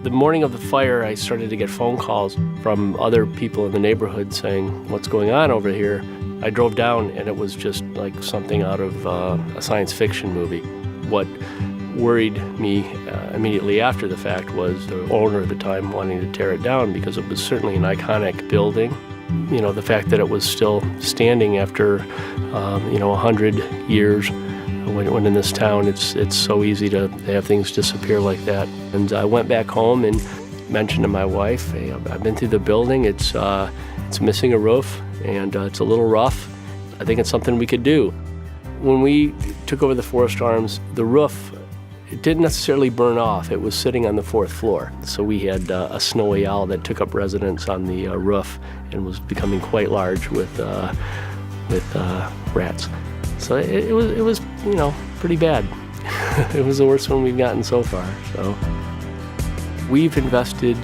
The morning of the fire, I started to get phone calls from other people in the neighborhood saying, "What's going on over here?" I drove down and it was just like something out of a science fiction movie. What worried me immediately after the fact was the owner at the time wanting to tear it down because it was certainly an iconic building. You know, the fact that it was still standing after, 100 years. When in this town, it's so easy to have things disappear like that. And I went back home and mentioned to my wife, "Hey, I've been through the building. It's missing a roof, and it's a little rough. I think it's something we could do." When we took over the Forest Arms, the roof, it didn't necessarily burn off. It was sitting on the 4th floor. So we had a snowy owl that took up residence on the roof and was becoming quite large with rats. So it was pretty bad. It was the worst one we've gotten so far. So we've invested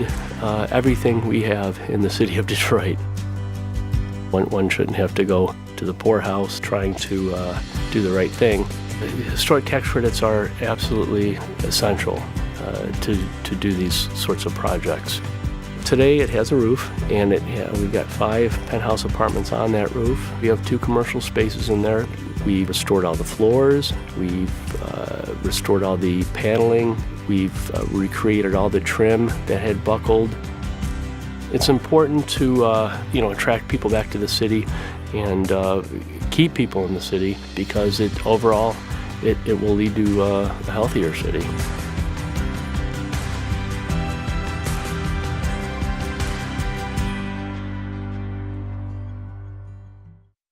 everything we have in the city of Detroit. One shouldn't have to go to the poorhouse trying to do the right thing. Historic tax credits are absolutely essential to do these sorts of projects. Today it has a roof, and we've got 5 penthouse apartments on that roof. We have 2 commercial spaces in there. We've restored all the floors. We've restored all the paneling. We've recreated all the trim that had buckled. It's important to attract people back to the city and keep people in the city because overall it will lead to a healthier city.